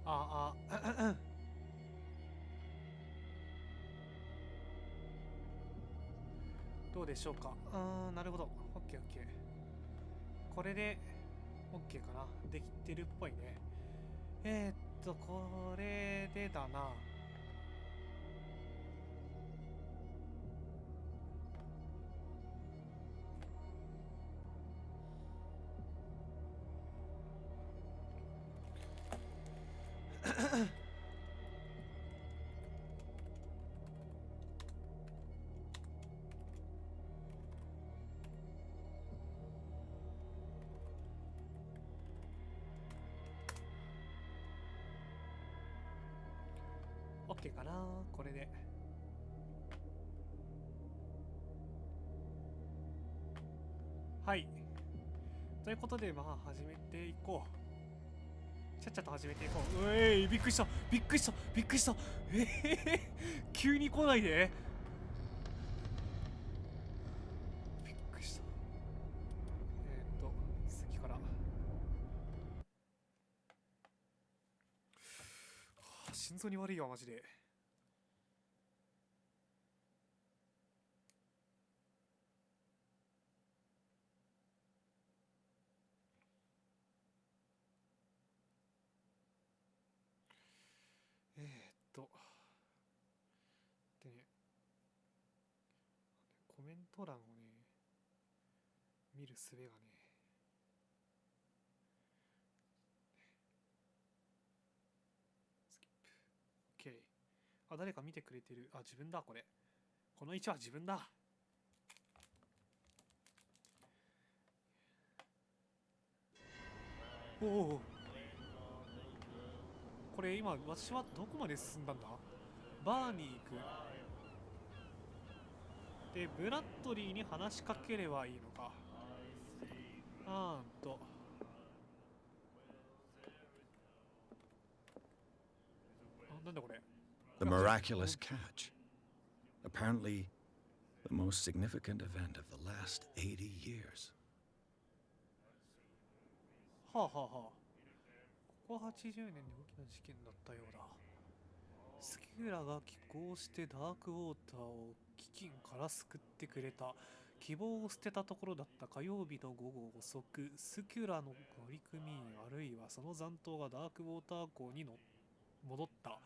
あどうでしょうか。なるほど。オッケーオッケー。これで OK かな。できてるっぽいね。これでだな。OK かな。これで。はい。ということで、まあ、始めていこう。ちゃっちゃと始めていこう。うえい、びっくりした。びっくりした。びっくりした。急に来ないで。びっくりした。次から。はあ、心臓に悪いわ、マジで。えー、っと。でね、コメント欄をね、見る術がね、スキップ。OK。あ、誰か見てくれてる。あ、自分だ、これ。この位置は自分だ。おお。これ今、私はどこまで進んだんだ？バーに行く。で、ブラッドリーに話しかければいいのか。なんだこれ。The miraculous catch. Apparently, the most significant event of the last 80 years. はあはあはあ。ここ80年に大きな事件だったようだ。スキューラが寄港してダークウォーターを飢饉から救ってくれた。希望を捨てたところだった火曜日の午後遅く、スキューラの乗組員あるいはその残党がダークウォーター港に戻った。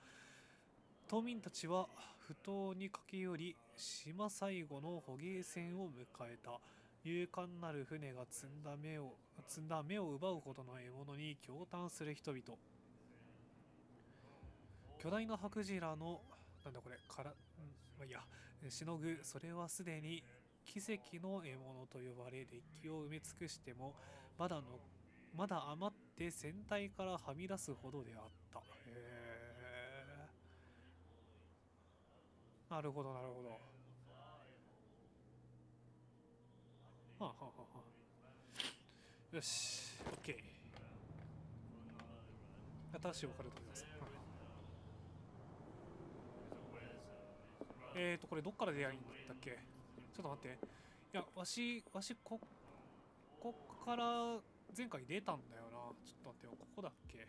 島民たちは埠頭に駆け寄り、島最後の捕鯨船を迎えた。勇敢なる船が積んだ目を奪うほどの獲物に驚嘆する人々。巨大な白ジラの、なんだこれ、まあいいや、しのぐ、それはすでに奇跡の獲物と呼ばれ、デッキを埋め尽くしても、まだ余って船体からはみ出すほどであった。へえ。なるほど、なるほど。はあ、はあはあはあ、よし、OK。新しい分かると思います。これどっから出会いんだったっけ？ちょっと待って。いや、こっから前回出たんだよな。ちょっと待ってよ。ここだっけ？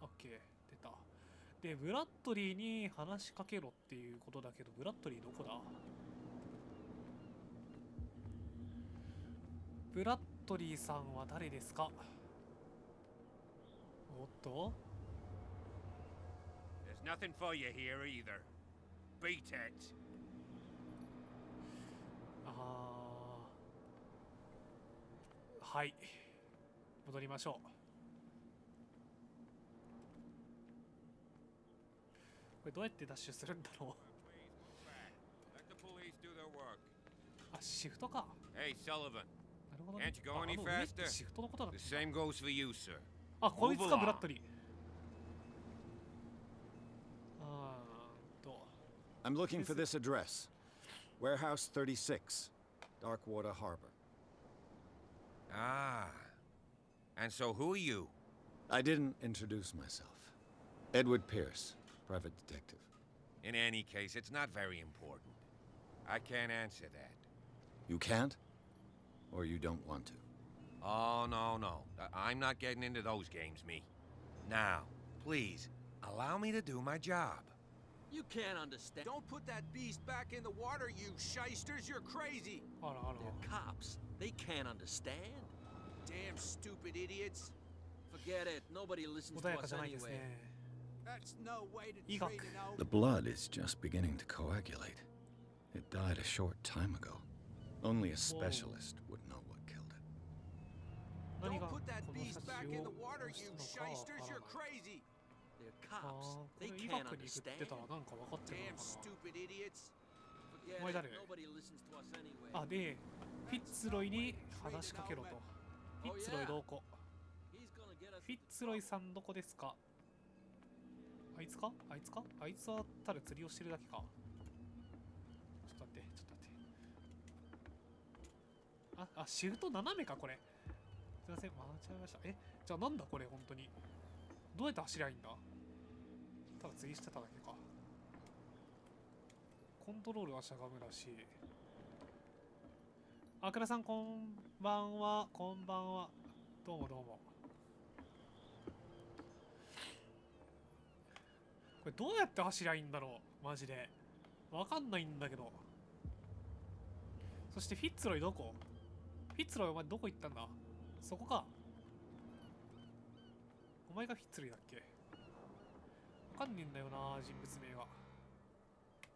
OK。出た。で、ブラッドリーに話しかけろっていうことだけど、ブラッドリーどこだ？ブラッドリーさんは誰ですか？おっと？ There's nothing for you here either. Beat it. はい。戻りましょう。これどうやってダッシュするんだろう。あ、シフトか。 Hey, Sullivan. なるほどね。 Can't you go any faster? シフトのことだった The んだ。 same goes for you, sir. あ、こいつか、 Move ブラッ along. ドリー。I'm looking for this address. Warehouse 36, Darkwater Harbor. Ah. And so who are you? I didn't introduce myself. Edward Pierce, private detective. In any case, it's not very important. I can't answer that. You can't? Or you don't want to? Oh, no. I'm not getting into those games, me. Now, please, allow me to do my job. You can't understand. Don't put that beast back in the water, you shysters. You're crazy. あらあら。 They're cops. They can't understand. Damn stupid idiots. Forget it. Nobody listens 穏 to やか us じゃないです anyway. ね。 That's no way to Igak. train an The out. blood is just beginning to coagulate. It died a short time ago. Only a specialist would know what killed it. 何 Don't が put こ that の beast 写 back 真 in を the water, 殺 you したのかは shysters. わ You're からない crazy. They're あ cops. ーこ They れ医 can't 学に振って understand. たらなんか分かってる Damn のか stupid idiots. Forget Why it. that? Nobody listens to us anyway. な。あ、で、フィッツロイに話しかけろと。フィッツロイどこ？ He's gonna get us フィッツロイさんどこですか？あいつか？あいつか？あいつはただ釣りをしてるだけか。ちょっと待って、ちょっと待って。あ、シフト斜めかこれ。すいません、間違えました。え、じゃあなんだこれ本当に。どうやって走りゃいいんだ？ただ釣りしてただけか。コントロールはしゃがむらしい。あくらさんこんばんは、こんばんは。どうもどうも。これどうやって走りゃいいんだろうマジで。わかんないんだけど。そしてフィッツロイどこ？フィッツロイお前どこ行ったんだ？そこか。お前がフィッツロイだっけ？わかんねえんだよな、人物名が。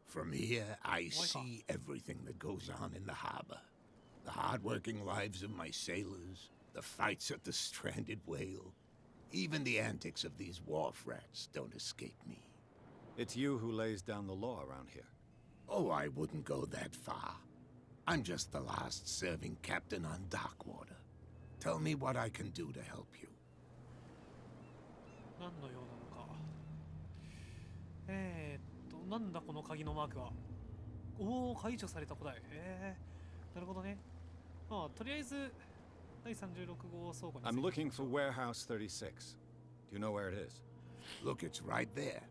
From here, I God. see everything that goes on in the harbor. The hard-working lives of my sailors, the fights at the stranded whale. Even the antics of these wharf rats don't escape me. It's you who lays down the law around here. Oh, I wouldn't go that far. I'm just the last serving captain on Darkwater. Tell me what I can do to help you. 何のようなのか。なんだこの鍵のマークは。おお、解除された答え。なるほどね。まあ、とりあえず、第36号倉庫に着いて I'm looking for warehouse 36. Do you know where it is? Look, it's right there.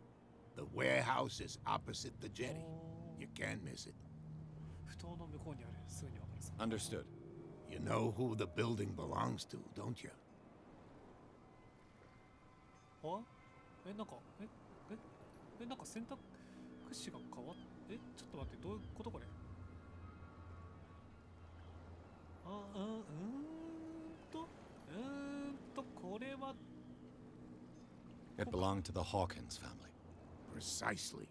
The warehouse is opposite the jetty. You can't miss it. 不当の向こうにある。すぐにわかるさ。 Understood. You know who the building belongs to, don't you? あなんか、なんか選択肢が変わっちょっと待って、どういうことこれ。これは、 It belonged to the Hawkins family. Precisely.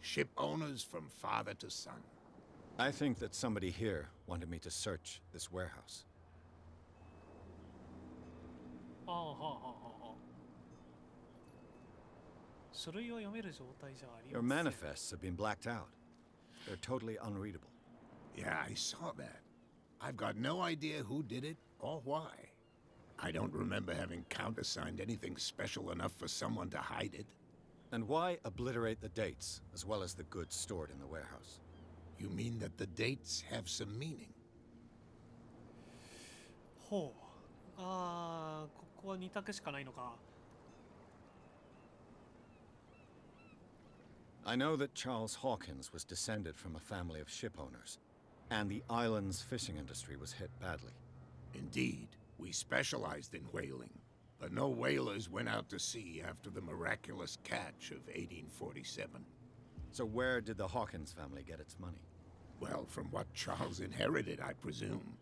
Ship owners from father to son. I think that somebody here wanted me to search this warehouse. 書類を読める状態じゃあり Your ません。 manifests have been blacked out. They're totally unreadable. Yeah, I saw that. I've got no idea who did it or why. I don't remember having countersigned anything special enough for someone to hide it. And why obliterate the dates as well as the goods stored in the warehouse? You mean that the dates have some meaning? ほう。ここは2択しかないのか。 I know that Charles Hawkins was descended from a family of ship owners, and the island's fishing industry was hit badly. Indeed, we specialized in whaling, but no whalers went out to sea after the miraculous catch of 1847. So where did the Hawkins family get its money? Well, from what Charles inherited, I presume.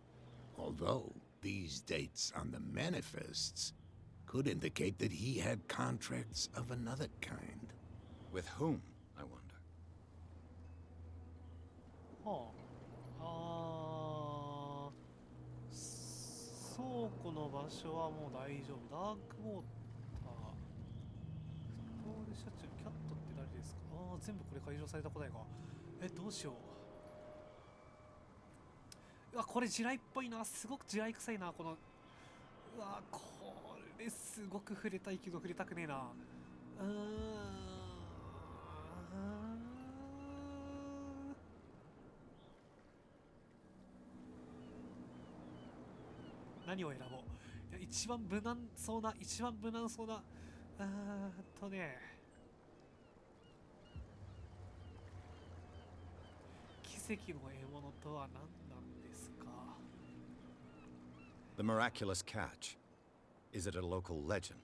Although these dates on the manifests could indicate that he had contracts of another kind. With whom, I wonder? 倉庫の場所はもう大丈夫。ダークウォーター。ストール社長、キャットって誰ですか？全部これ解除された答えが。どうしよう。うわ、これ地雷っぽいな。すごく地雷臭いな、この。うわ、これすごく触れたいけど触れたくねえな。何を選ぼう。いや、一番無難そうな。奇跡の獲物とは何なんですか？ The miraculous catch. Is it a local legend?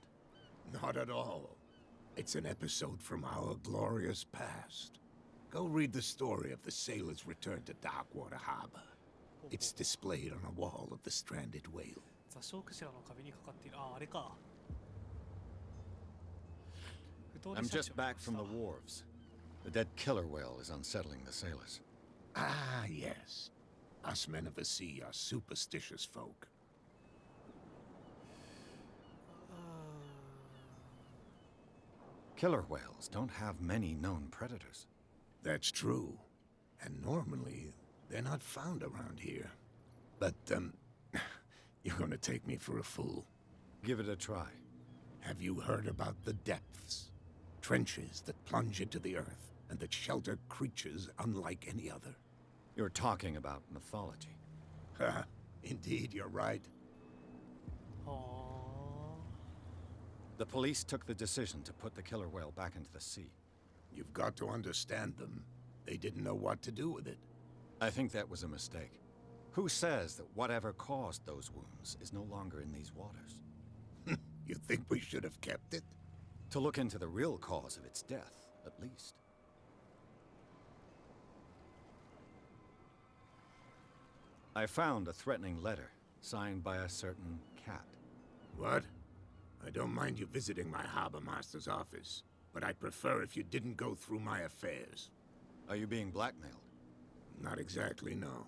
Not at all. It's an episode from our glorious past. Go read the story of the sailor's return to Darkwater Harbor. It's displayed on a wall of the stranded whale. 座礁クジラの壁にかかっている。あ、あれか。I'm just back from the wharves. The dead killer whale is unsettling the sailors. Ah, yes. Us men of the sea are superstitious folk. Killer whales don't have many known predators. That's true. And normally, they're not found around here. But, you're gonna take me for a fool. Give it a try. Have you heard about the depths? Trenches that plunge into the earth and that shelter creatures unlike any other. You're talking about mythology. Ha! Indeed, you're right. The police took the decision to put the killer whale back into the sea. You've got to understand them. They didn't know what to do with it. I think that was a mistake. Who says that whatever caused those wounds is no longer in these waters? You think we should have kept it? To look into the real cause of its death, at least. I found a threatening letter, signed by a certain cat. What? I don't mind you visiting my harbor master's office, but I'd prefer if you didn't go through my affairs. Are you being blackmailed? Not exactly, no.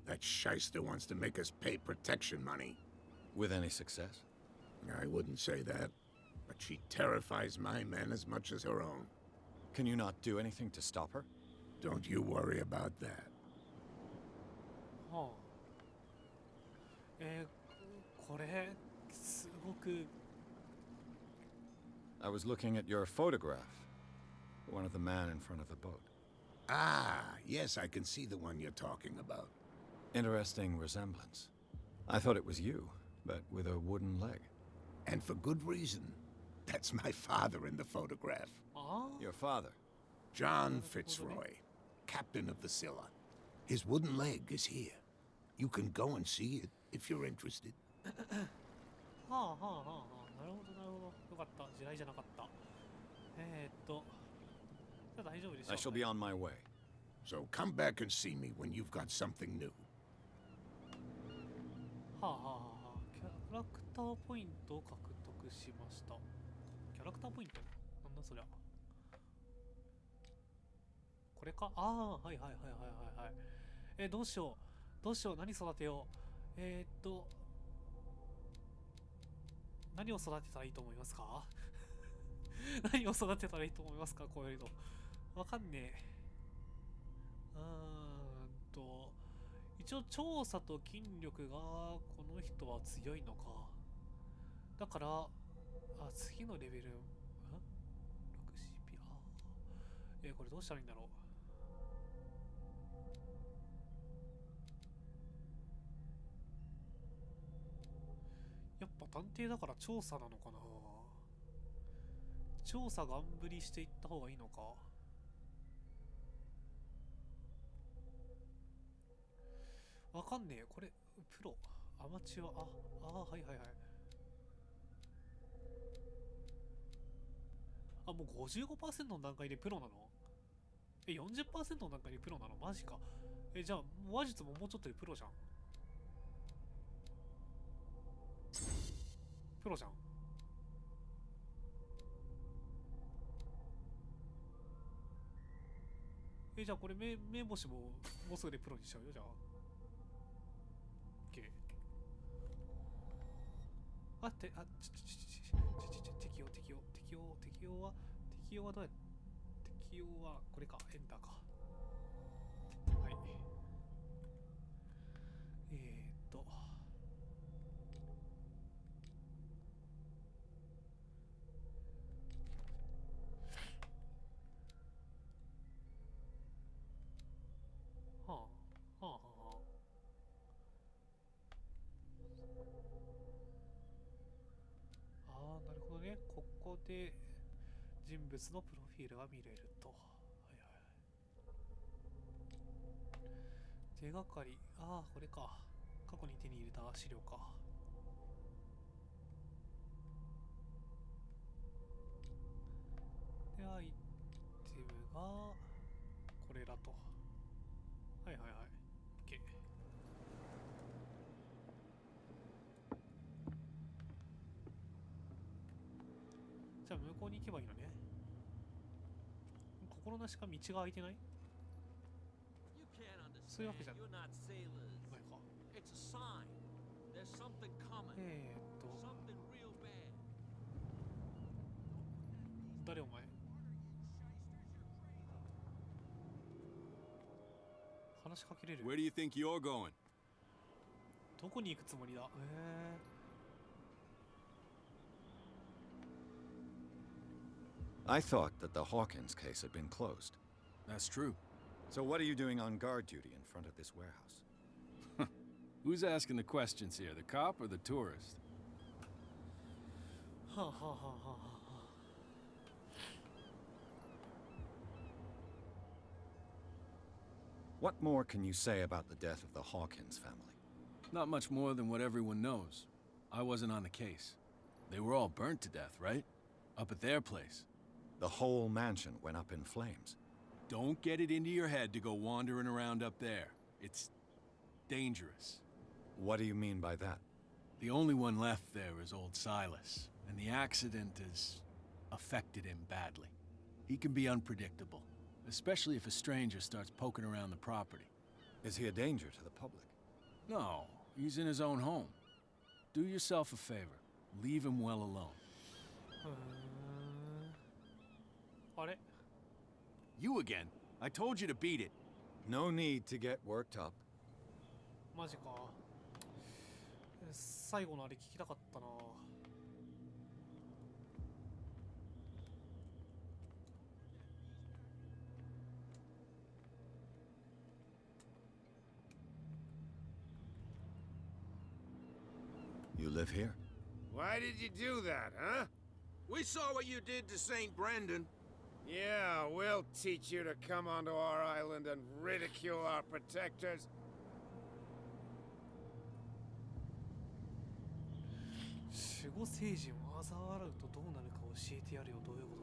That shyster wants to make us pay protection money. With any success? I wouldn't say that, but she terrifies my men as much as her own. Can you not do anything to stop her? Don't you worry about that. はあ。これすごく I was looking at your photograph. One of the man in front of the boat. Ah, yes, I can see the one you're talking about. Interesting resemblance. I thought it was you, but with a wooden leg. And for good reason. That's my father in the photograph. あ Your father. John Fitzroy, captain of the Scylla. His wooden leg is here. You can go and see it if you're interested. あはあはあはあ。なるほどなるほど。よかった。地雷じゃなかった。じゃあ大丈夫でしょう、ね。 I shall be on my way. So come back and see me when you've got something new. はあはあはあ。キャラクターポイントを獲得しました。キャラクターポイントなんだそりゃ。これか。ああ、はいはいはいはいはいはい。どうしよう。どうしよう。何育てよう。何を育てたらいいと思いますか何を育てたらいいと思いますかこういうの。わかんねえ。一応調査と筋力がこの人は強いのか。だから、次のレベル、6CP、これどうしたらいいんだろう。やっぱ探偵だから調査なのかな。調査ガンぶりしていった方がいいのか。わかんねえ。これ、プロ、アマチュア、はいはいはい。もう 55% の段階でプロなの？40% の段階でプロなの？マジか。じゃあ、話術ももうちょっとでプロじゃん。プロじゃん。じゃあこれ目星ももうすぐでプロにしちゃうよ、じゃあ。OK。適用はどうやって適用はこれか、エンターか。はい。なるほどね。ここで人物のプロフィールが見れると。はいはい。手がかり。これか。過去に手に入れた資料か。これらと。はいはいはい。OK。じゃあ向こうに行けばいいのね。心なしか道が開いてない？ You can't そういうわけ understand. じゃ You're not sailors. ないか。 It's a sign. There's something coming. Something real bad. 誰お前？話しかけれる？ Where do you think you're going? どこに行くつもりだ？I thought that the Hawkins case had been closed. That's true. So what are you doing on guard duty in front of this warehouse? Who's asking the questions here, the cop or the tourist? はあはあはあはあはあ。What more can you say about the death of the Hawkins family? Not much more than what everyone knows. I wasn't on the case. They were all burnt to death, right? Up at their place. The whole mansion went up in flames. Don't get it into your head to go wandering around up there. It's dangerous. What do you mean by that? The only one left there is old Silas, and the accident has affected him badly. He can be unpredictable, especially if a stranger starts poking around the property. Is he a danger to the public? No, he's in his own home. Do yourself a favor. Leave him well alone. あれ？ You again? I told you to beat it. No need to get worked up. マジか。最後のあれ聞きたかったな。You live here? Why did you do that, huh? We saw what you did to St. Brendan. Yeah, we'll teach you to come onto our island and ridicule our protectors. 守護聖人を嘲笑うとどうなるか教えてやるよ。どういうこ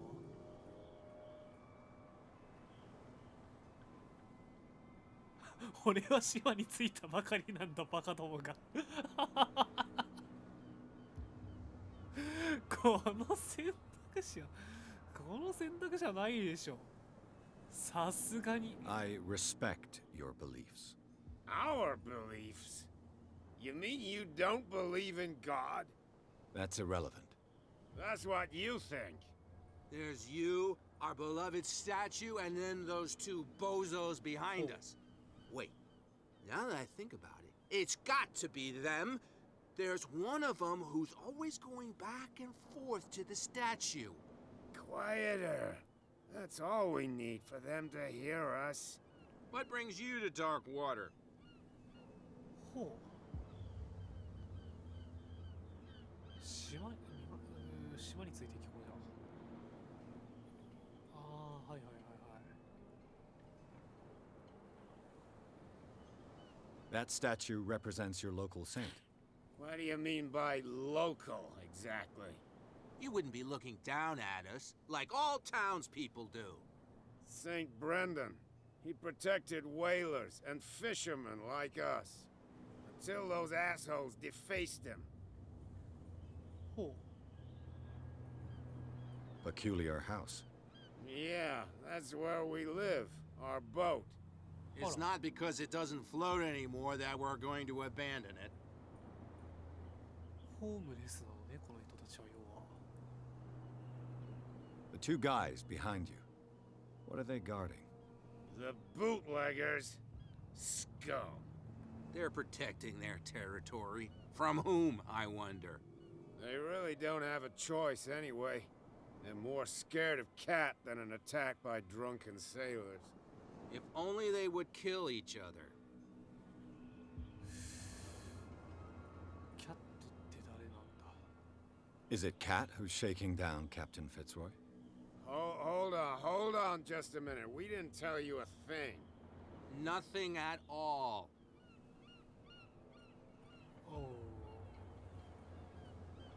と？俺は島に着いたばかりなんだ、バカどもが。この選択肢は、この選択肢はないでしょ。さすがに。I respect your beliefs. Our beliefs? You mean you don't believe in God? That's irrelevant. That's what you think. There's you, our beloved statue, and then those two bozos behind us. Wait, now that I think about it, it's got to be them. There's one of them who's always going back and forth to the statue. Quieter. That's all we need for them to hear us. What brings you to dark water? ほう。島について聞こえた。ああ、はいはいはいはい。That statue represents your local saint. What do you mean by local, exactly? You wouldn't be looking down at us like all townspeople do. St. Brendan. He protected whalers and fishermen like us. Until those assholes defaced him. ほう。Peculiar house. Yeah, that's where we live. Our boat. It's not because it doesn't float anymore that we're going to abandon it. ホームレスなのね、この人たちは要は。The two guys behind you. What are they guarding? The bootleggers. Scum. They're protecting their territory. From whom, I wonder? They really don't have a choice anyway. They're more scared of Cat than an attack by drunken sailors. If only they would kill each other. キャットって誰なんだ？ Is it Cat who's shaking down Captain Fitzroy? Hold on just a minute. We didn't tell you a thing. Nothing at all. おお。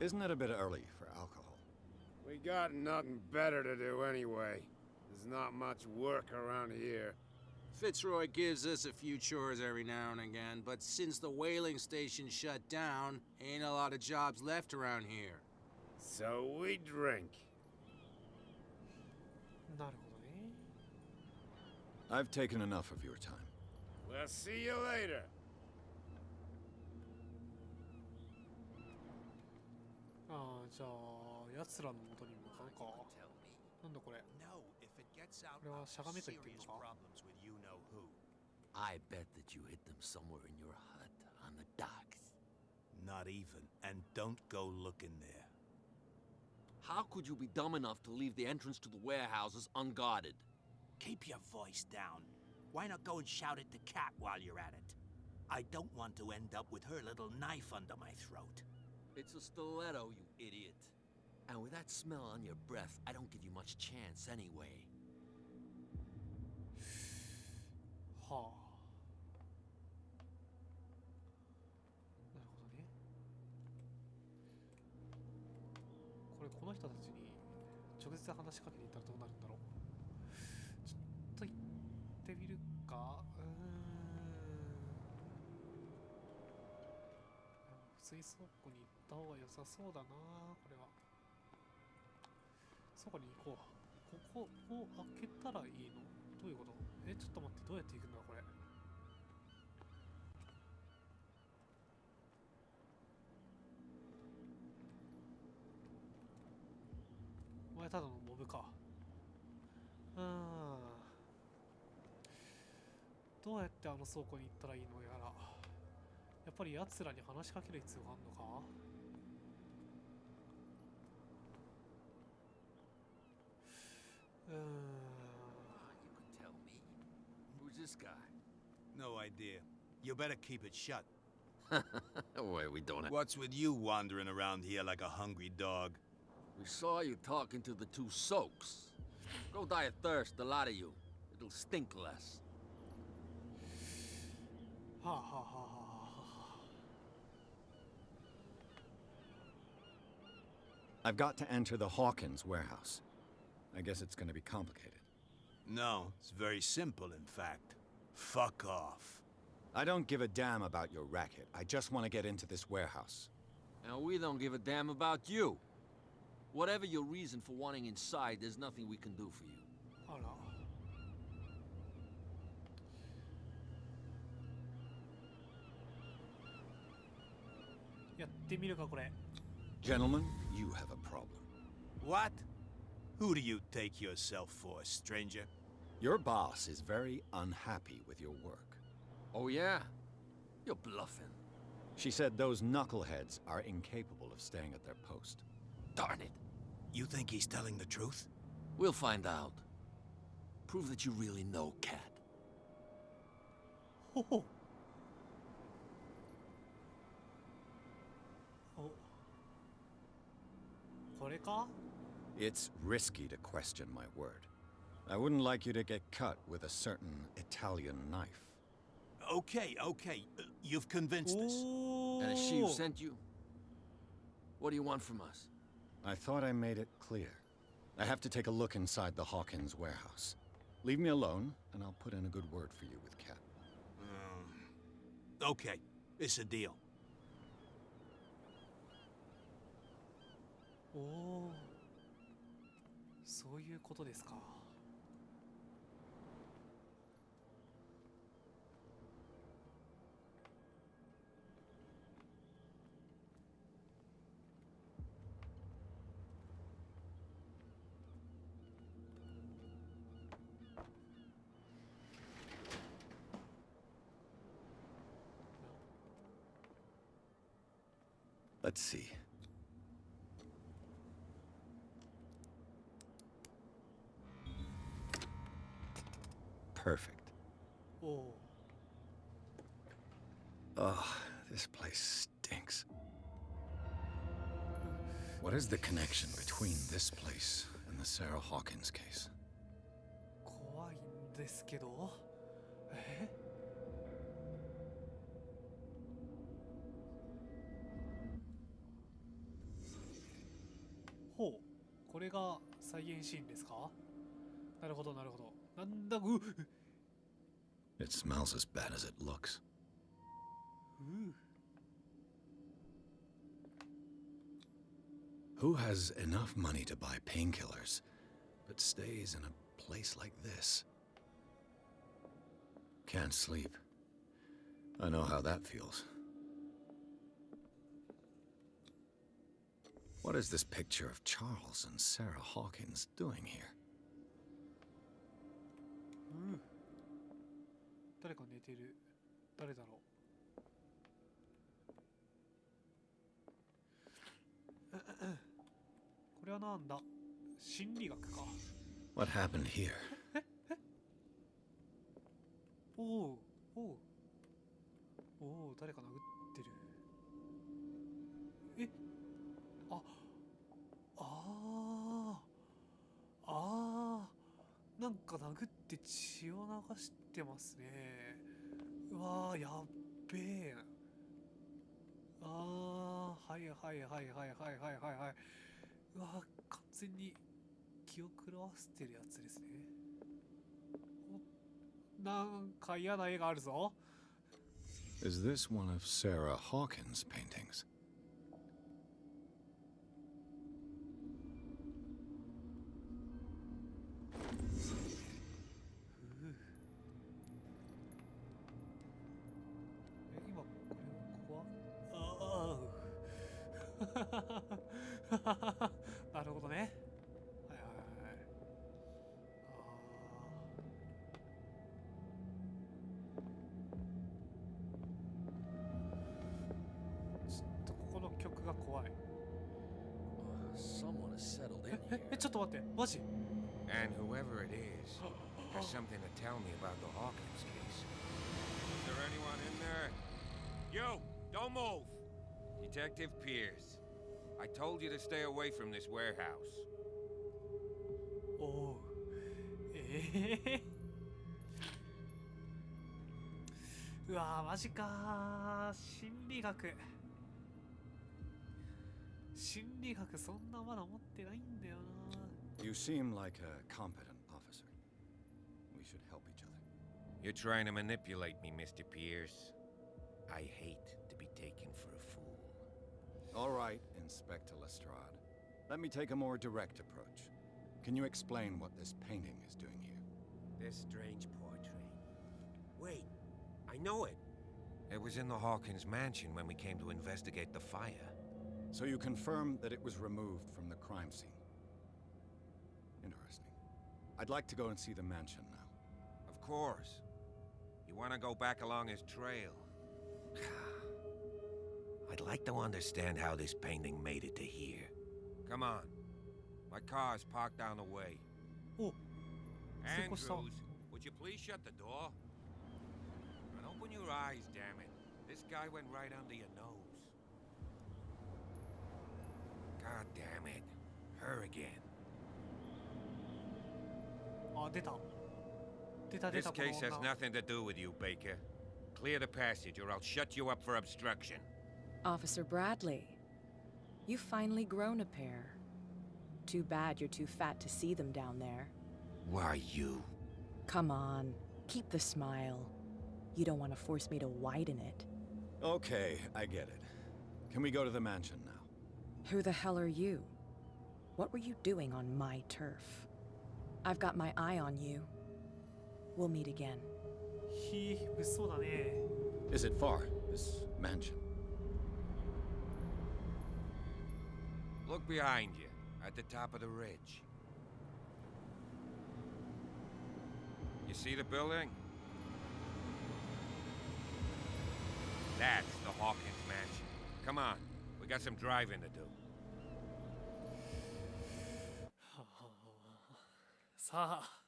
Isn't it a bit early for alcohol? We got nothing better to do anyway. There's not much work around here. Fitzroy gives us a few chores every now and again, but since the whaling station shut down, ain't a lot of jobs left around here. So we drink. なるほどね。 I've taken enough of your time. We'll see you later. ああ、じゃあ奴らの元に向かうか。なんだこれ。 No, if it gets out, これはしゃがめと言ってる serious のか。 problems with you know who. I bet that you hid them somewhere in your hut on the docks. Not even. And don't go looking there. How could you be dumb enough to leave the entrance to the warehouses unguarded? Keep your voice down. Why not go and shout at the cat while you're at it? I don't want to end up with her little knife under my throat. It's a stiletto, you idiot. And with that smell on your breath, I don't give you much chance anyway. はあ。なるほどね。これこの人たちに直接話しかけに行ったらどうなるんだろう。ちょっと行ってみるか。水倉庫に行った方が良さそうだな、これは。そこに行こう。ここを開けたらいいの？どういうこと？ちょっと待って、どうやって行くんだこれ。お前ただのモブか。どうやってあの倉庫に行ったらいいのやら。やっぱり奴らに話しかける必要があるのか。You could tell me. Who's this guy? No idea. You better keep it shut. Wait, we don't have... What's with you wandering around here like a hungry dog? We saw you talking to the two soaks. Go die of thirst, the lot of you. It'll stink less. はあはあはあはあはあ。 I've got to enter the Hawkins warehouse. I guess it's going to be complicated. No, it's very simple, in fact. Fuck off. I don't give a damn about your racket. I just want to get into this warehouse. And we don't give a damn about you. Whatever your reason for wanting inside, there's nothing we can do for you. あら。やってみるかこれ。 Gentlemen, you have a problem. What? Who do you take yourself for, stranger? Your boss is very unhappy with your work. Oh yeah? You're bluffing. She said those knuckleheads are incapable of staying at their post. Darn it. You think he's telling the truth? We'll find out. Prove that you really know Cat. ほほ。お。これか？ It's risky to question my word. I wouldn't like you to get cut with a certain Italian knife. Okay, okay. You've convinced us. And a she who sent you? What do you want from us? I thought I made it clear. I have to take a look inside the Hawkins warehouse. Leave me alone, and I'll put in a good word for you with Cat. Okay, it's a deal. おお。そういうことですか。Let's see. Perfect. おお。 Oh, this place stinks. What is the connection between this place and the Sarah Hawkins case? 怖いんですけど。え？ほう。これが再現シーンですか？なるほどなるほど。なんだIt smells as bad as it looks. Who has enough money to buy painkillers, but stays in a place like this? Can't sleep. I know how that feels. What is this picture of Charles and Sarah Hawkins doing here? 誰か寝てる。誰だろう。これはなんだ。心理学か。What happened here? おおおおおお、誰か殴ってる。え、ああああー、なんか殴って血を流してますね。うわー、やっべえ。ああ、はいはいはいはいはいはいはいはい。うわー、完全に気を狂わせてるやつですね。なんか嫌な絵があるぞ。Is this one of Sarah Hawkins' paintings? Imma なるほどね。はいはいはい。ちょっとここの曲が怖い。Someone has settled in here. ちょっと待って、マジ？ And whoever it is has something to tell me about the Hawkins case. Is there anyone in there? You! Don't move! Detective Pierce. I told you to stay away from this warehouse. おお。うわー、マジかー。心理学。心理学そんなまだ持ってないんだよな。 You seem like a competent officer. We should help each other. You're trying to manipulate me, Mr. Pierce. I hate to be taken for a fool. All right, Inspector Lestrade. Let me take a more direct approach. Can you explain what this painting is doing here? This strange portrait. Wait, I know it. It was in the Hawkins mansion when we came to investigate the fire. So you confirm that it was removed from the crime scene. Interesting. I'd like to go and see the mansion now. Of course. You want to go back along his trail? I'd like to understand how this painting made it to here. Come on. My car's parked down the way. Oh. Andrews, would you please shut the door? And open your eyes, damn it. This guy went right under your nose. God damn it. Her again. あ、出た。出た出 This た。 case この has 女。 nothing to do with you, Baker. Clear the passage or I'll shut you up for obstruction. Officer Bradley, you've finally grown a pair. Too bad you're too fat to see them down there. Why you? Come on, keep the smile. You don't want to force me to widen it. Okay, I get it. Can we go to the mansion now? Who the hell are you? What were you doing on my turf? I've got my eye on you. We'll meet again. 物騒だね。 Is it far, this mansion? Look behind you, at the top of the ridge. You see the building? That's the Hawkins mansion. Come on, we got some driving to do. さあ、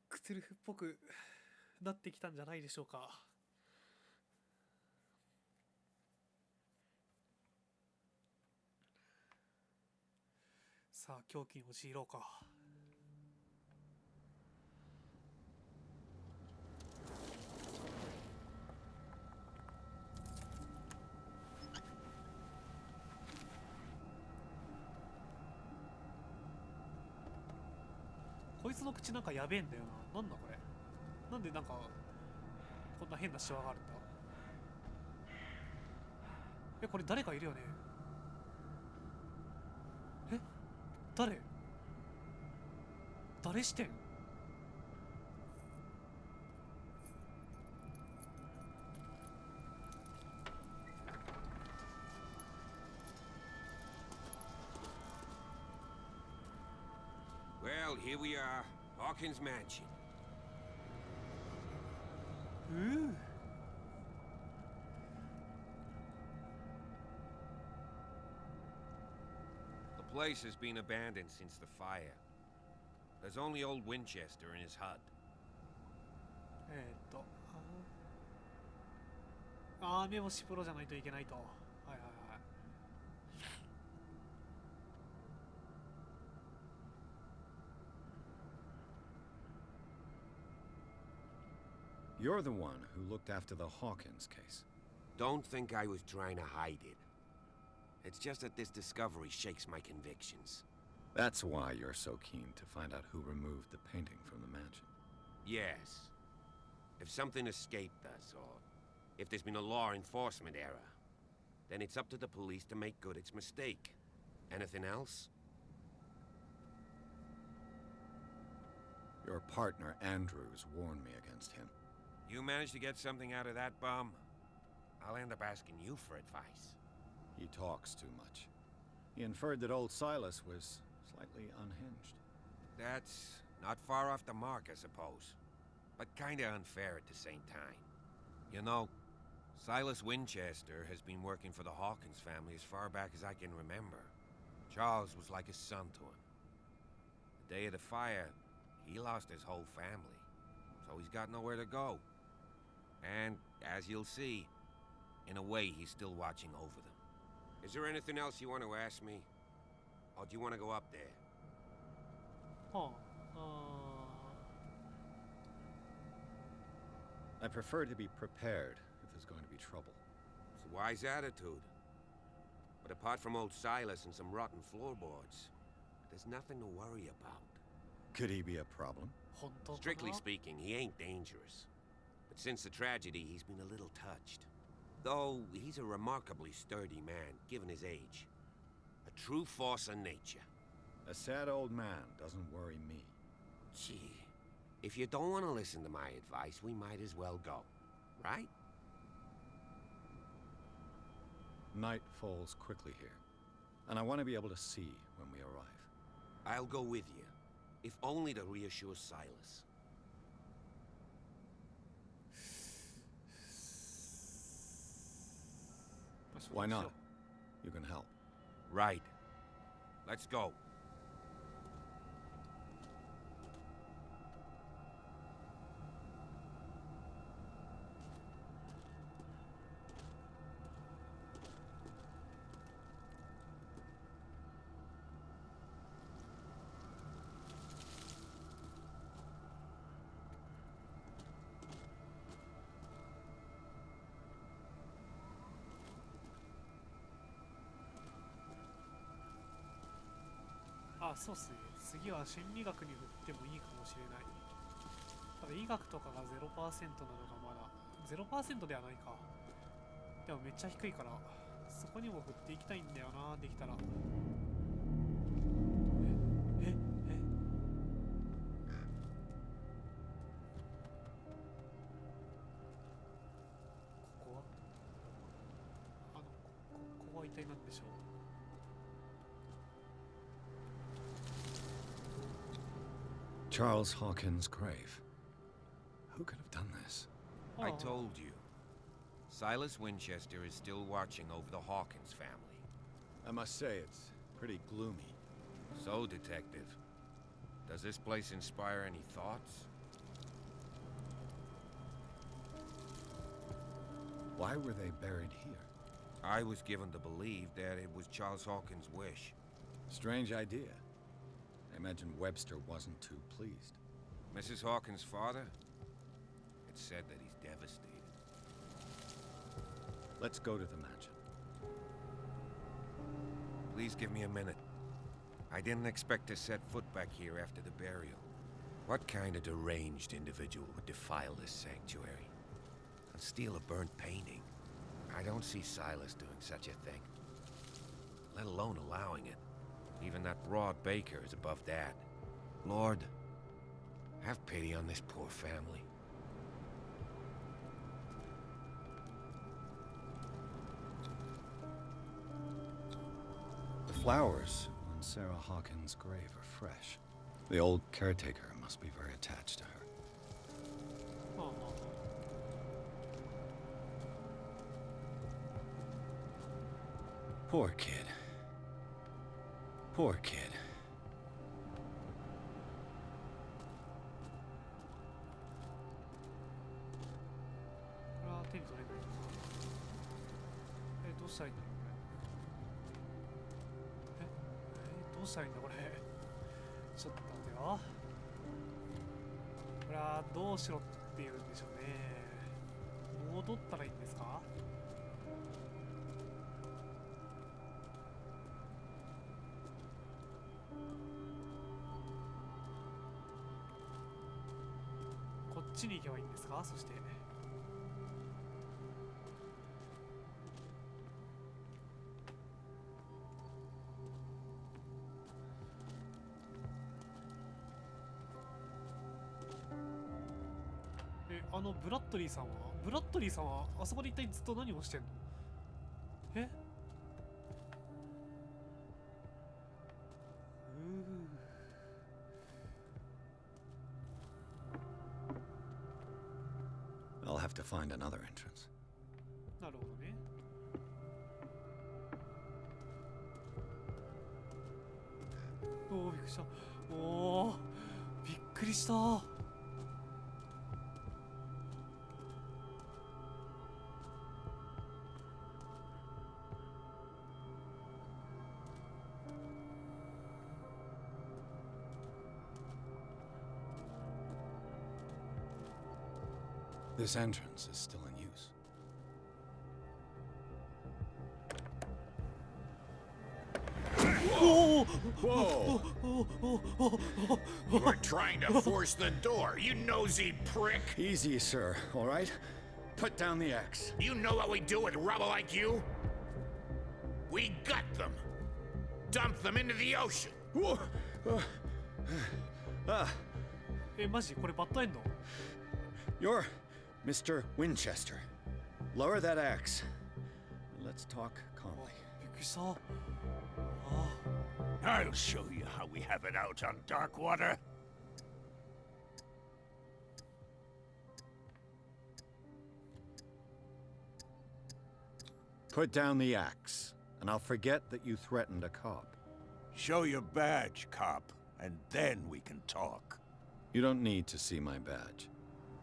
クトゥルフっぽくなってきたんじゃないでしょうか。さあ、狂気に陥ろうか。こいつの口なんかやべえんだよな。なんだこれ。なんでなんかこんな変なシワがあるんだ。これ誰かいるよね。誰視点。Well, here we are. Hawkins Mansion. The place has been abandoned since the fire. There's only old Winchester in his hut. 目星プロじゃないといけないと。はいはいはい。You're the one who looked after the Hawkins case. Don't think I was trying to hide it. It's just that this discovery shakes my convictions. That's why you're so keen to find out who removed the painting from the mansion. Yes. If something escaped us, or if there's been a law enforcement error, then it's up to the police to make good its mistake. Anything else? Your partner, Andrews, warned me against him. You managed to get something out of that bum? I'll end up asking you for advice. He talks too much. He inferred that old Silas was slightly unhinged. That's not far off the mark, I suppose. But kinda unfair at the same time. You know, Silas Winchester has been working for the Hawkins family as far back as I can remember. Charles was like a son to him. The day of the fire, he lost his whole family. So he's got nowhere to go. And, as you'll see, in a way, he's still watching over them. Is there anything else you want to ask me? Or do you want to go up there? I prefer to be prepared if there's going to be trouble. It's a wise attitude. But apart from old Silas and some rotten floorboards, there's nothing to worry about. Could he be a problem? Strictly speaking, he ain't dangerous. But since the tragedy, he's been a little touched. Though he's a remarkably sturdy man, given his age. A true force of nature. A sad old man doesn't worry me. Gee, if you don't want to listen to my advice, we might as well go. Right? Night falls quickly here, and I want to be able to see when we arrive. I'll go with you, if only to reassure Silas. Why not? You can help. Right. Let's go.そうっすね。次は心理学に振ってもいいかもしれない。ただ医学とかが 0% なのがまだ 0% ではないか。でもめっちゃ低いからそこにも振っていきたいんだよな、できたら。ここはここは一体何でしょう。Charles Hawkins' grave. Who could have done this? I told you. Silas Winchester is still watching over the Hawkins family. I must say, it's pretty gloomy. So, Detective, does this place inspire any thoughts? Why were they buried here? I was given to believe that it was Charles Hawkins' wish. Strange idea. I imagine Webster wasn't too pleased. Mrs. Hawkins' father? It's said that he's devastated. Let's go to the mansion. Please give me a minute. I didn't expect to set foot back here after the burial. What kind of deranged individual would defile this sanctuary? And steal a burnt painting? I don't see Silas doing such a thing. Let alone allowing it. Even that broad baker is above that. Lord, have pity on this poor family. The flowers on Sarah Hawkins' grave are fresh. The old caretaker must be very attached to her. Poor kid. Poor kid. これは手に取れないのか。どうしたらいいんだろうこれ。どうしたらいいんだこれ。ちょっと待てよ。これはどうしろって言うんでしょうね。戻ったらいいんですか。こっちに行けばいいんですか。そしてブラッドリーさんはあそこで一体ずっと何をしてんの。えI'll have to find another entrance. なるほどね。おお、びっくりした。おお、びっくりした。This entrance is still in use. Whoa! You were trying to force the door, you nosy prick! Easy, sir, all right? Put down the axe. You know what we do with rubble like you? We gut them. Dump them into the ocean. マジこれバッドエンド。 You're Mr. Winchester. Lower that axe. Let's talk calmly. びっくりした。I'll show you how we have it out on dark water. Put down the axe, and I'll forget that you threatened a cop. Show your badge, cop, and then we can talk. You don't need to see my badge.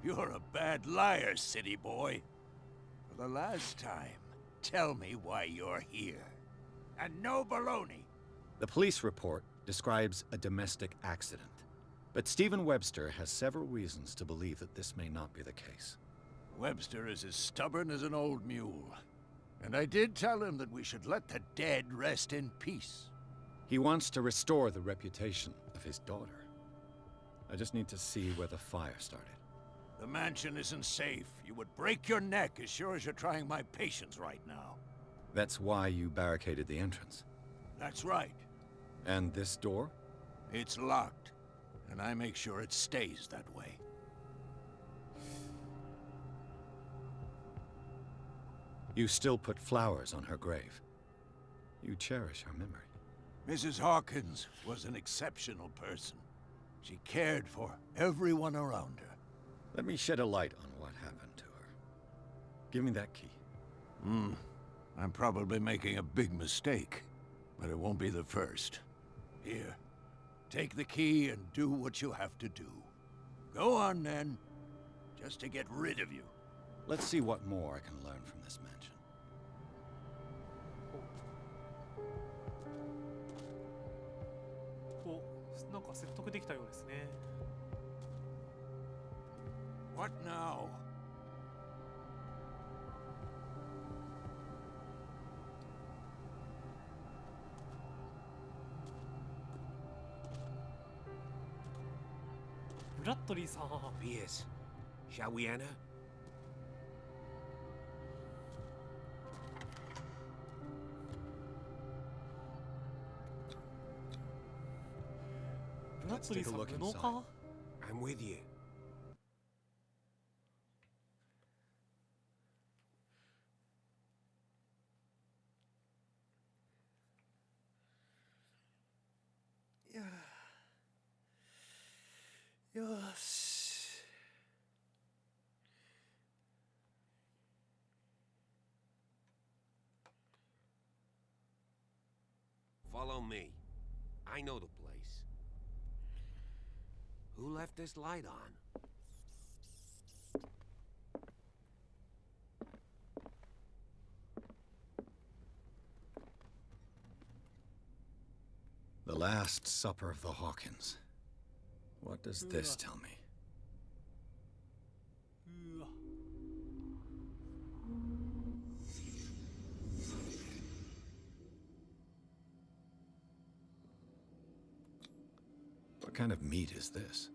You're a bad liar, city boy. For the last time, tell me why you're here. And no baloney. The police report describes a domestic accident, but Stephen Webster has several reasons to believe that this may not be the case. Webster is as stubborn as an old mule. And I did tell him that we should let the dead rest in peace. He wants to restore the reputation of his daughter. I just need to see where the fire started. The mansion isn't safe. You would break your neck as sure as you're trying my patience right now. That's why you barricaded the entrance. That's right. And this door? It's locked, and I make sure it stays that way. You still put flowers on her grave. You cherish her memory. Mrs. Hawkins was an exceptional person. She cared for everyone around her. Let me shed a light on what happened to her. Give me that key. I'm probably making a big mistake, but it won't be the first. Here, take the key and do what you have to do. Go on, then, just to get rid of you. Let's see what more I can learn from this mansion. お、なんか説得できたようですね。 What now? ラッドリーさん。 Pierce, shall we enter? ブラッドリーさん無能か？ I'm with you. Yeah. よし。 Follow me. I know the place. Who left this light on? The Last Supper of the Hawkins. What does this tell me? うわ。 What kind of meat is this?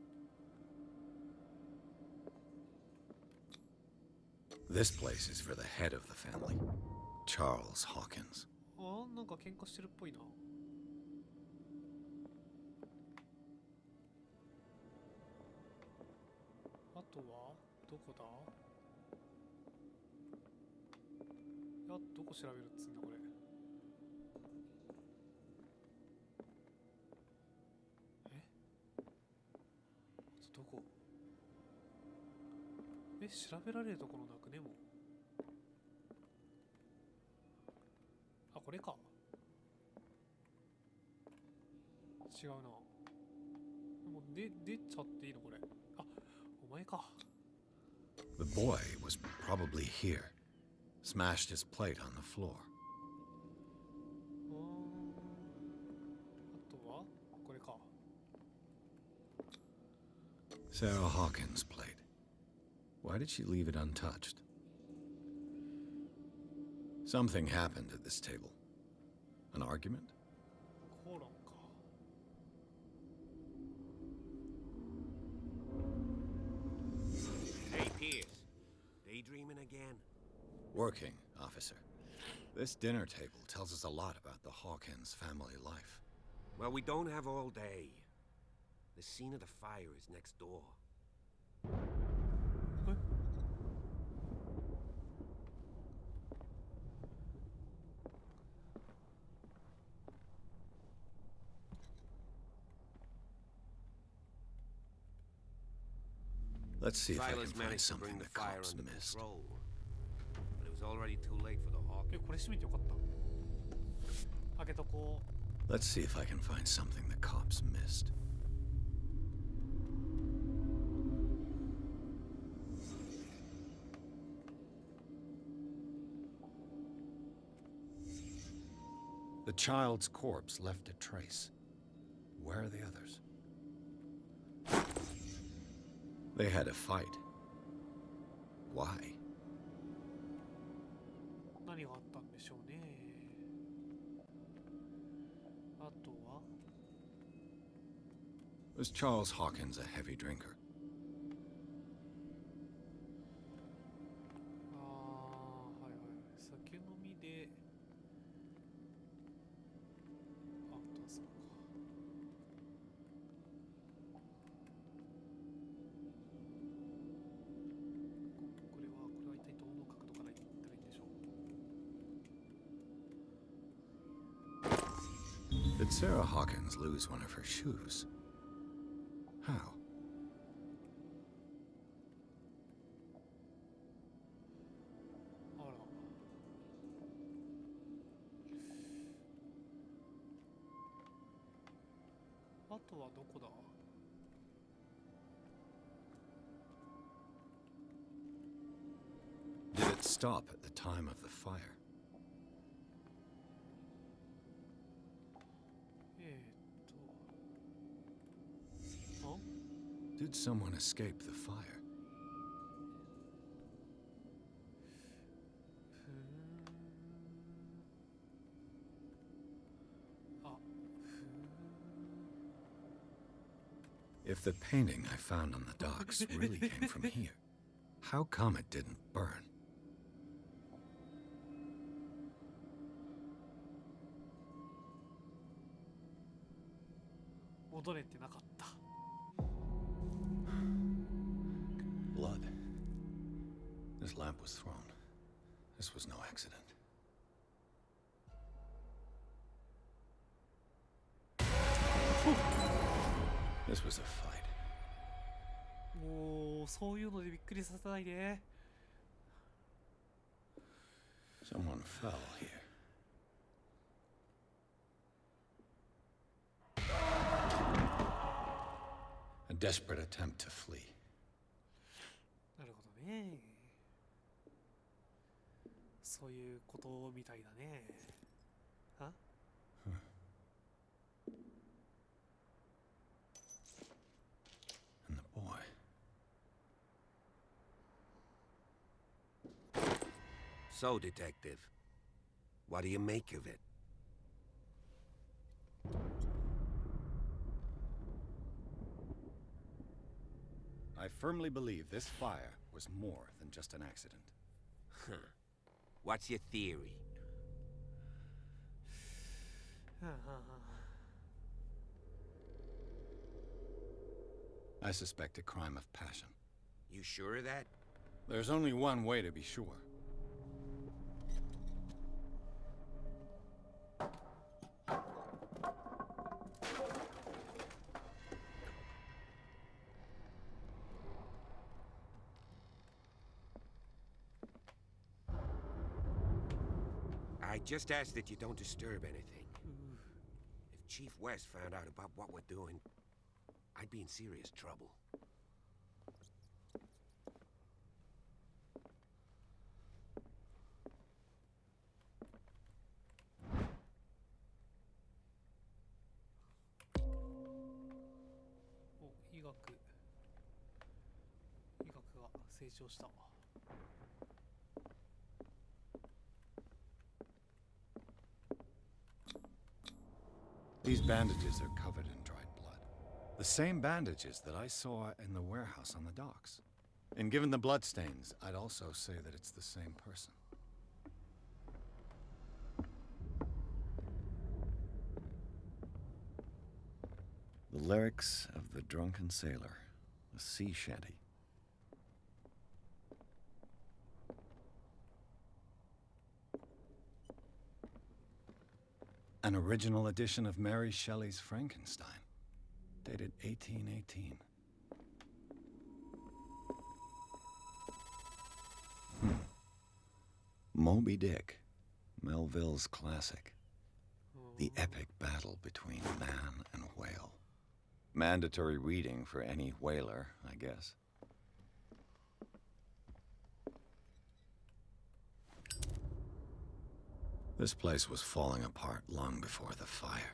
This place is for the head of the family, Charles Hawkins. あ、なんか喧嘩してるっぽいな。あとはどこだ？いや、どこ調べるっつうんだこれ。え？あとどこ？え、調べられるところなくねもう。あ、これか。違うな。もう出ちゃっていいのこれ。あ、お前か。 The boy was probably here. Smashed his plate on the floor. あとはこれか。 Sarah Hawkins' plate. Why did she leave it untouched? Something happened at this table. An argument? 口論か。 Hey, Pierce. Daydreaming again? Working, officer. This dinner table tells us a lot about the Hawkins family life. Well, we don't have all day. The scene of the fire is next door. Let's see if I can Silas find managed to bring something the the fire cops under missed. control, but it was already too late for the え、 Hawkins. これ閉めてよかった。開けとこう。 Let's see if I can find something the cops missed. The child's corpse left a trace. Where are the others? They had a fight. Why? 何があったんでしょうね。あとは Was Charles Hawkins a heavy drinker? ああ、はいはい。酒飲みで。あ、どうぞ。これは一体どの角度から言ったらいいんでしょう。 Did Sarah Hawkins lose one of her shoes? How? あら。あとはどこだ？ Did it stop at the time of the fire? あ？ Did someone escape the fire? ふーん。あ、ふーん。If the painting I found on the docks really came from here, how come it didn't burn? 戻れてなかった。 Blood. This lamp was thrown. This was no accident. This was a fight. おお、そういうのでびっくりさせないで。 Someone fell here. A desperate attempt to flee. なるほどね。そういうことみたいだね。あ？ And the boy. So, Detective, what do you make of it? I firmly believe this fire was more than just an accident. Huh. What's your theory? I suspect a crime of passion. You sure of that? There's only one way to be sure. I just ask that you don't disturb anything. If Chief West found out about what we're doing, I'd be in serious trouble. Oh, 医学が成長した。 These bandages are covered in dried blood. The same bandages that I saw in the warehouse on the docks. And given the bloodstains, I'd also say that it's the same person. The lyrics of the drunken sailor, a sea shanty. An original edition of Mary Shelley's Frankenstein, dated 1818. Moby Dick, Melville's classic. The epic battle between man and whale. Mandatory reading for any whaler, I guess. This place was falling apart long before the fire.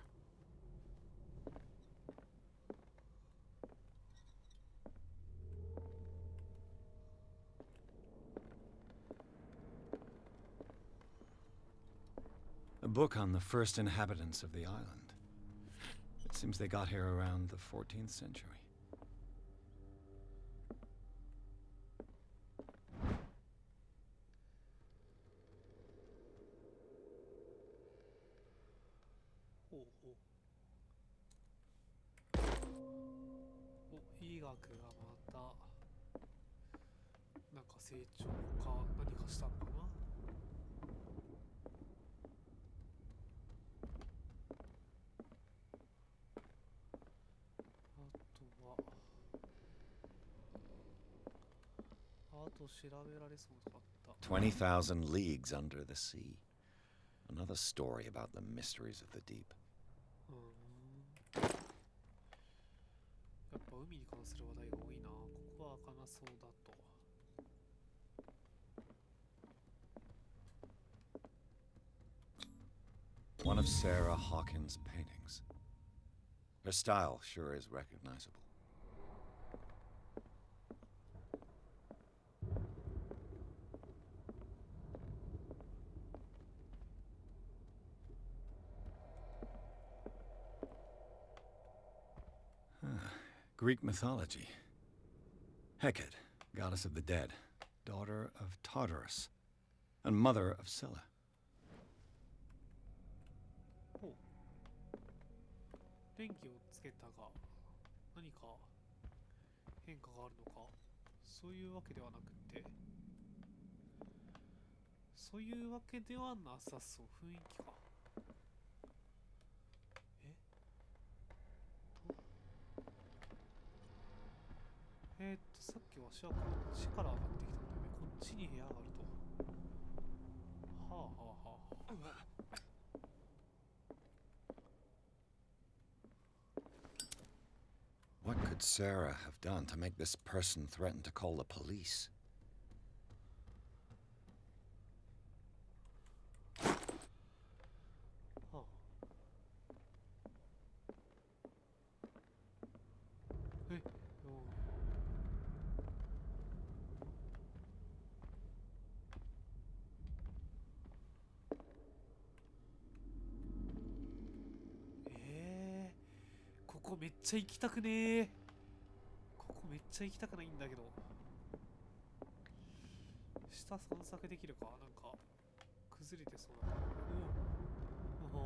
A book on the first inhabitants of the island. It seems they got here around the 14th century. Oh, 医学がまたなんか成長か何かしたのかな。 20,000 leagues under the sea. Another story about the mysteries of the deep. やっぱ海に関する話題が多いな。ここは開かなそうだと。 One of Sarah Hawkins' paintings. Her style sure is recognizable. Greek mythology. Hecate, goddess of the dead, daughter of Tartarus, and mother of Scylla. ほう。電気をつけたが何か変化があるのか、そういうわけではなくて、そういうわけではなさそう。雰囲気か。さっきわしはこっちから上がってきたんだよね。こっちに部屋があると。はあはあはあ。What could Sarah have done to make this person threaten to call the police? はあ。ここめっちゃ行きたくねー。ここめっちゃ行きたくないんだけど。下散策できるか。なんか崩れてそうだな。おお。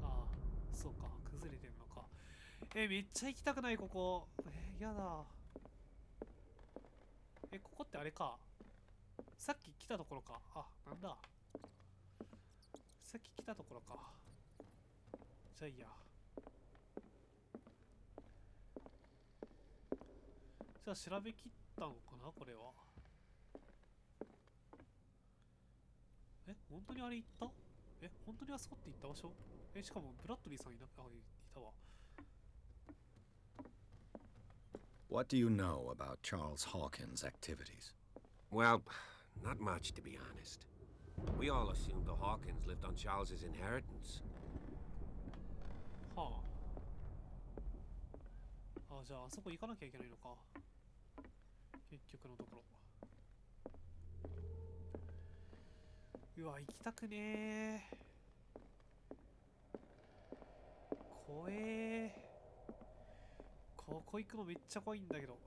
ああ、そうか、崩れてんのか。めっちゃ行きたくないここ。やだ。ここってあれか。さっき来たところか。あ、なんだ。さっき来たところか。じゃあいいや。じゃあ調べきったのかなこれは。本当にあれ行った？本当にあそこって行った場所？しかもブラッドリーさんいたわ。What do you know about Charles Hawkins' activities? Well, not much, to be honest. We all assumed the Hawkins lived on Charles's inheritance. はあ。じゃああそこ行かなきゃいけないのか。結局のところ。うわ、行きたくねー。怖えー。ここ行くのめっちゃ怖いんだけど。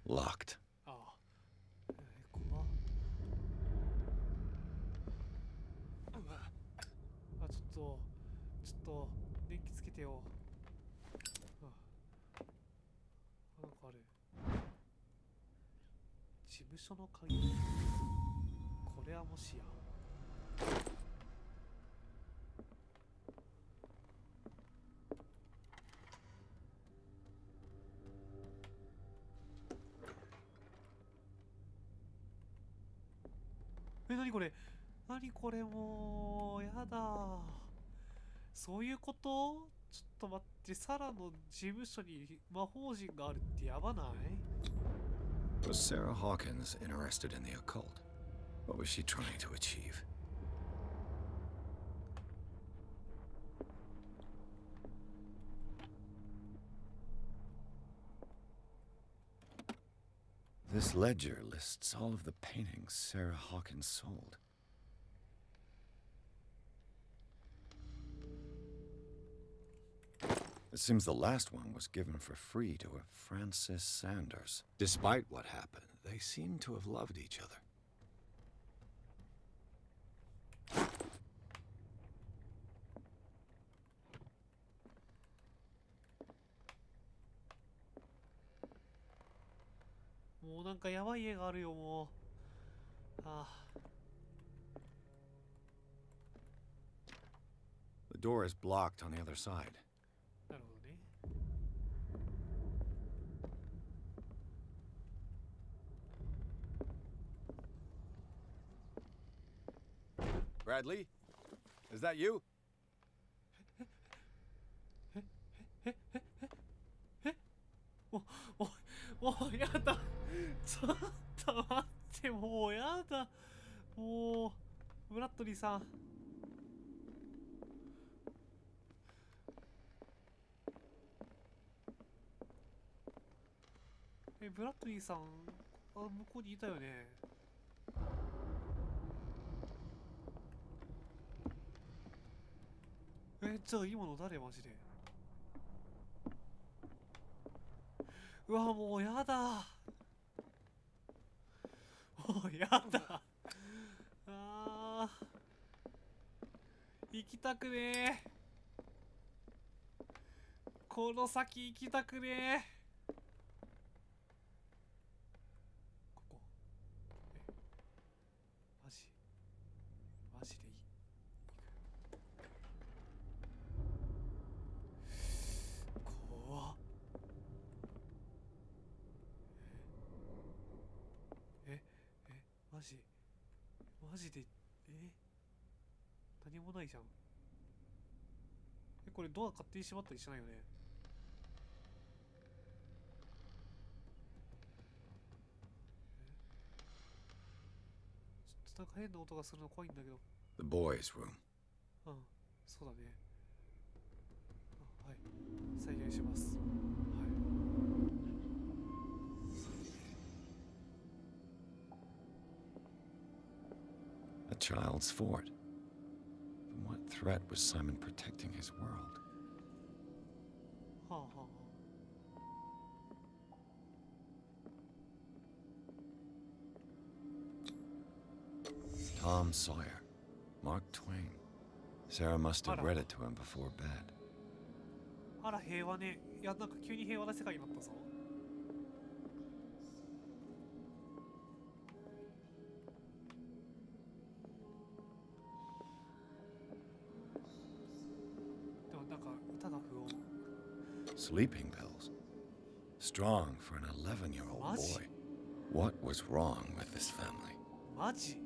Locked. ああ。怖っ。ちょっと電気つけてよ。なんかある。事務所の鍵。これはもしや。何これ。何これ、もうやだ。そういうこと？ちょっと待って、サラの事務所に魔法陣があるってやばない？ Was Sarah Hawkins interested in the occult? What was she trying to achieve? This ledger lists all of the paintings Sarah Hawkins sold. It seems the last one was given for free to a Francis Sanders. Despite what happened, they seem to have loved each other.もうなんかやばい家があるよ、もう。ああ。The door is blocked on the other side. なるほどね。Bradley? Is that you? もうやだ。ちょっと待って、もうやだ。もうブラッドリーさん。ブラッドリーさん、向こうにいたよね。じゃあ今の誰マジで。うわ、もうやだ。もうやだ。あー、行きたくねえ。この先行きたくねえ。ここ。マジでいい。怖っ。マジで、何もないじゃん。これドア勝手に閉まったりしないよね。ちょっとなんか変な音がするの怖いんだけど。 The boys' room. うん、そうだね。はい、再現します。はい。A child's fort. From what threat was Simon protecting his world? はあはあはあ。 Tom Sawyer. Mark Twain. Sarah must have read it to him before bed. あら平和ね。いや、なんか急に平和な世界になったぞ。でもなんか歌が不穏。 Sleeping pills. Strong for an 11-year-old boy. What was wrong with this family? マジ？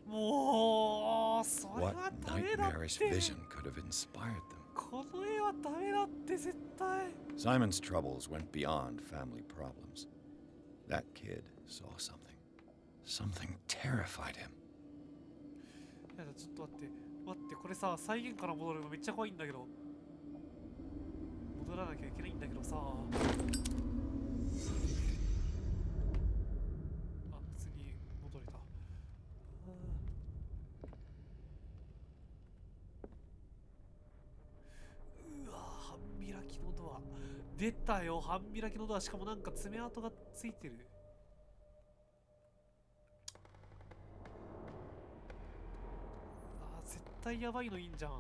もうそれ What はダメだって。 nightmarish vision could have inspired them? この絵はダメだって絶対。 Simon's troubles went beyond family problems. That kid saw something. Something terrified him. やだ、ちょっと待って、これさ、再現から戻るのめっちゃ怖いんだけど。戻らなきゃいけないんだけどさ。あ、普通に戻れた。うわ、半開きのドア。出たよ、半開きのドア。しかもなんか爪痕がついてる。絶対やばいのいいんじゃん。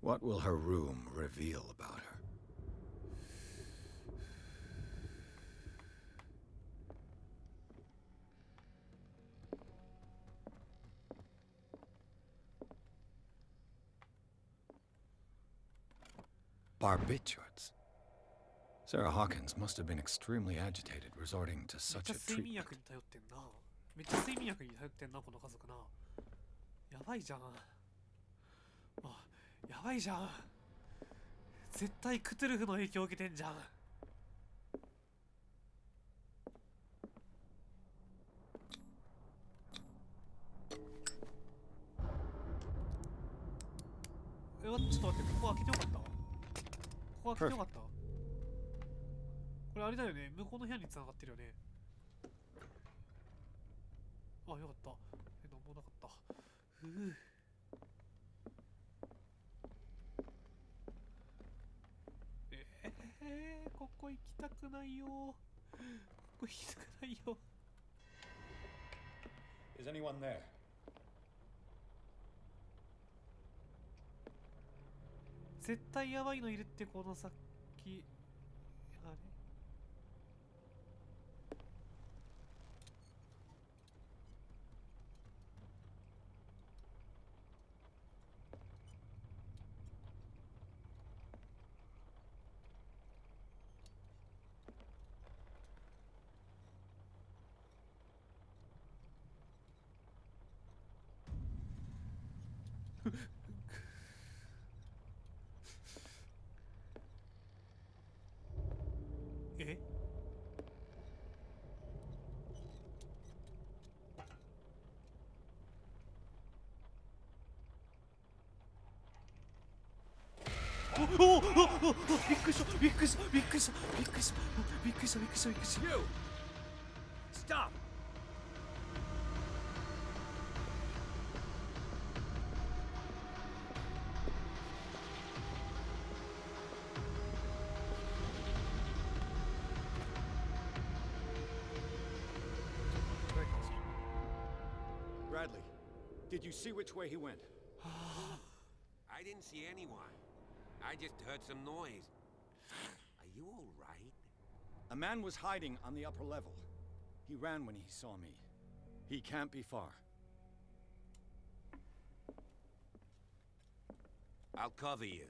What will her room reveal about her? Barbiturates. Sarah Hawkins must have been extremely agitated, resorting to めっ such ちゃ a 睡眠 treatment. 薬に頼ってんな。めっちゃ睡眠薬に頼ってんな、この家族な。やばいじゃん。あ、やばいじゃん。絶対クトゥルフの影響を受けてんじゃん。ちょっと待って、ここ開けてよかった？ここ開けてよかった？これあれだよね、向こうの部屋に繋がってるよね。あ、よかった。なんもなかった。ふぅ。ここ行きたくないよ。ここ行きたくないよ。Is anyone there? 絶対やばいのいるって、この先。あれ？え？おお、びっくりしたびっくりしたびっくりしたびっくりしたびっくりしたびっくりしたびっくりした。 You! Stop! ？Bradley, did you see which way he went? I didn't see anyone. I just heard some noise. Are you all right? A man was hiding on the upper level. He ran when he saw me. He can't be far. I'll cover you.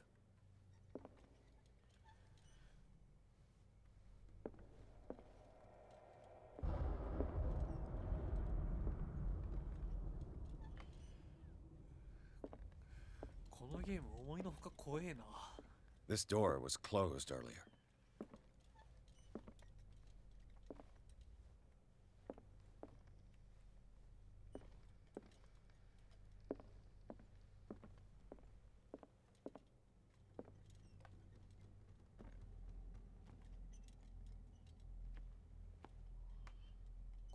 このゲーム思いのほか怖えな。 This door was closed earlier. .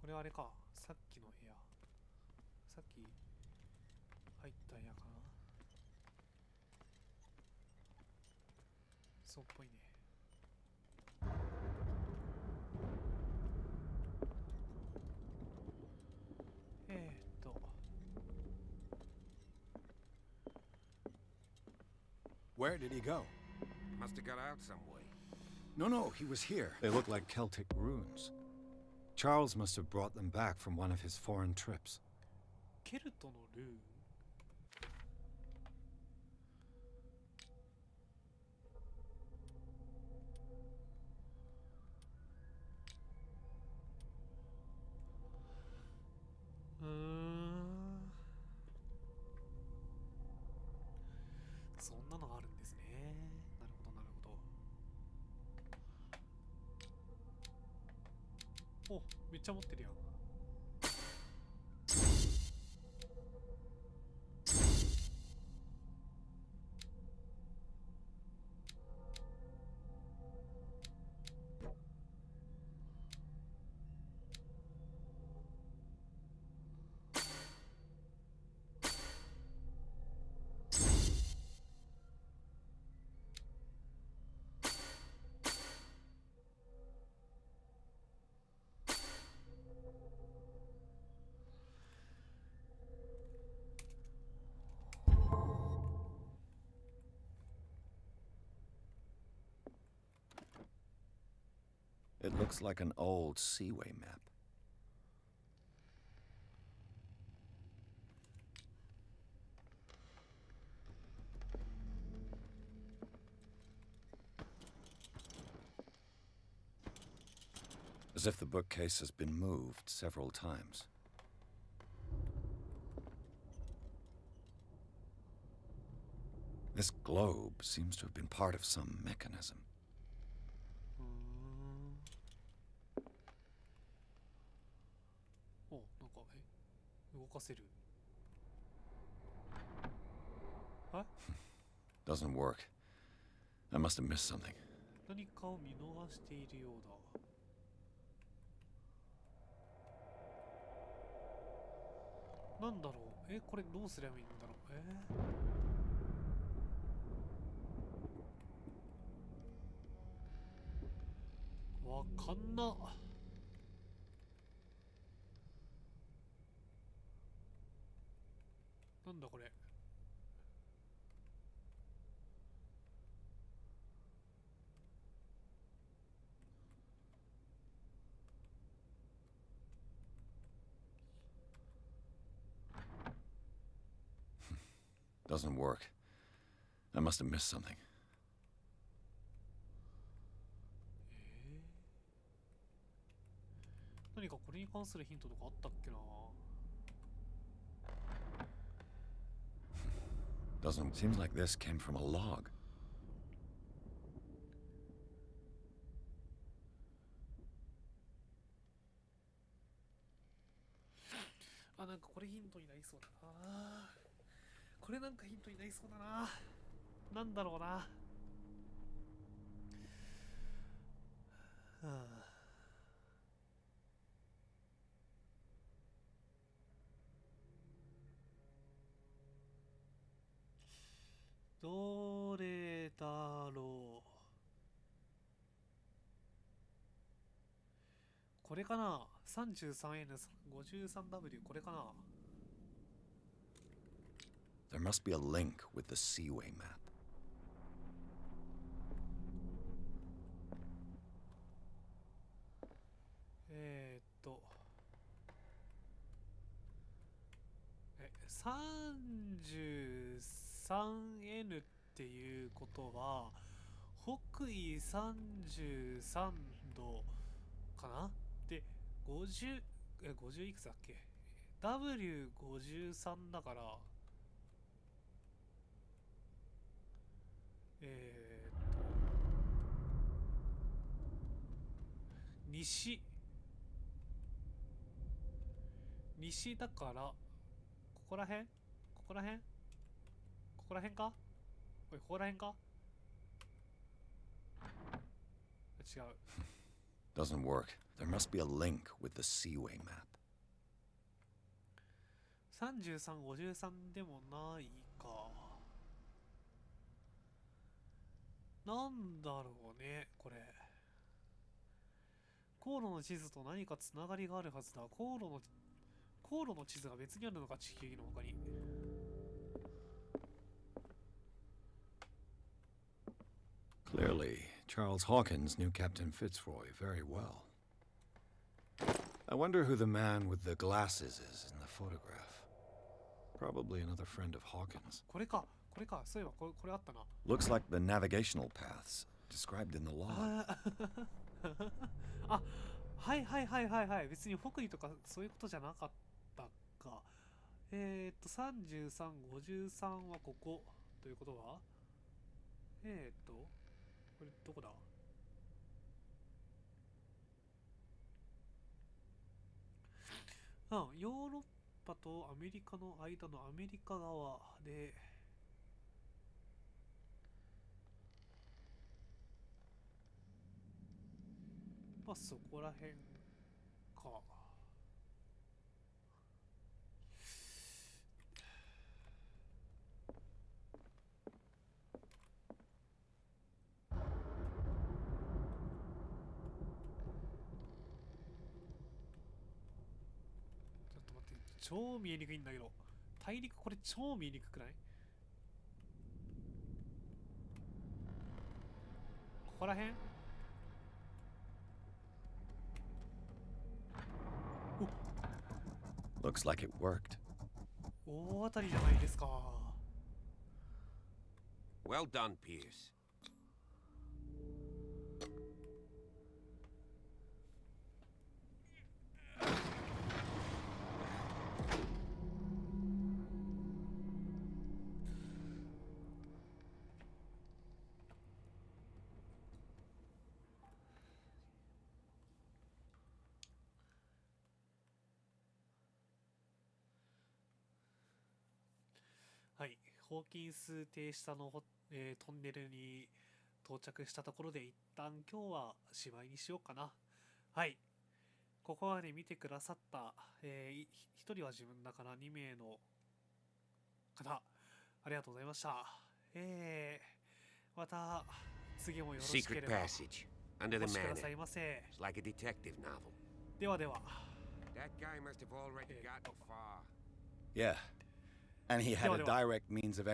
これあれか、さっきの部屋。さっき入った部屋かな。そうっぽいね。Where did he go? Must have got out some way. No, he was here. They look like Celtic runes. Charles must have brought them back from one of his foreign trips. ケルトのルーン。そんなのがあるんですね。なるほどなるほど。お、めっちゃ持ってるやん。It looks like an old seaway map. As if the bookcase has been moved several times. This globe seems to have been part of some mechanism. お、なんか動かせる。あ？ Doesn't work. I must have missed something. 何かを見逃しているようだ。なんだろう。これどうすればいいんだろう。わかんな。なんだこれ。Doesn't work. I must have missed something. 何かこれに関するヒントとかあったっけな。 Doesn't seems like this came from a log. あ、なんかこれヒントになりそうだな。これなんかヒントになりそうだな。なんだろうな。これかな 33N53W これかな。 There must be a link with the Seaway map. 33N っていうことは北緯33度かな。で50いくつだっけ。 W53 だから西だからここらへんか。おい、ここらへんか。違う。Doesn't work. There must be a link with the Seaway map. 3353でもないか。なんだろうねこれ。航路の地図と何かつながりがあるはずだ。航路の地図が別にあるのか、地球儀の他に。Clearly, Charles Hawkins knew Captain Fitzroy very well. I wonder who the man with the glasses is in the photograph. Probably another friend of Hawkins. これか。そういえばこれあったな。 Looks like the navigational paths described in the log. あ、はい。別に北緯とかそういうことじゃなかったか。33、53はここということはこれどこだ。ヨーロッパとアメリカの間のアメリカ側で、まあそこら辺か。ちょっと待って、超見えにくいんだけど。大陸これ超見えにくくない？ここら辺？ Looks like it worked. 大当たりじゃないですか。 Well done, Pierce.はい、ホーキンス停下の、トンネルに到着したところで一旦今日はしまいにしようかな。はい、ここまで見てくださった、1人は自分だから2名の方、ありがとうございました。また次もよろしけ Secret れば passage under お the 越しくだ manor. さいませ。 It's like a detective novel. ではでは。 That guy must have already gotten far. Yeah. And he had a direct means of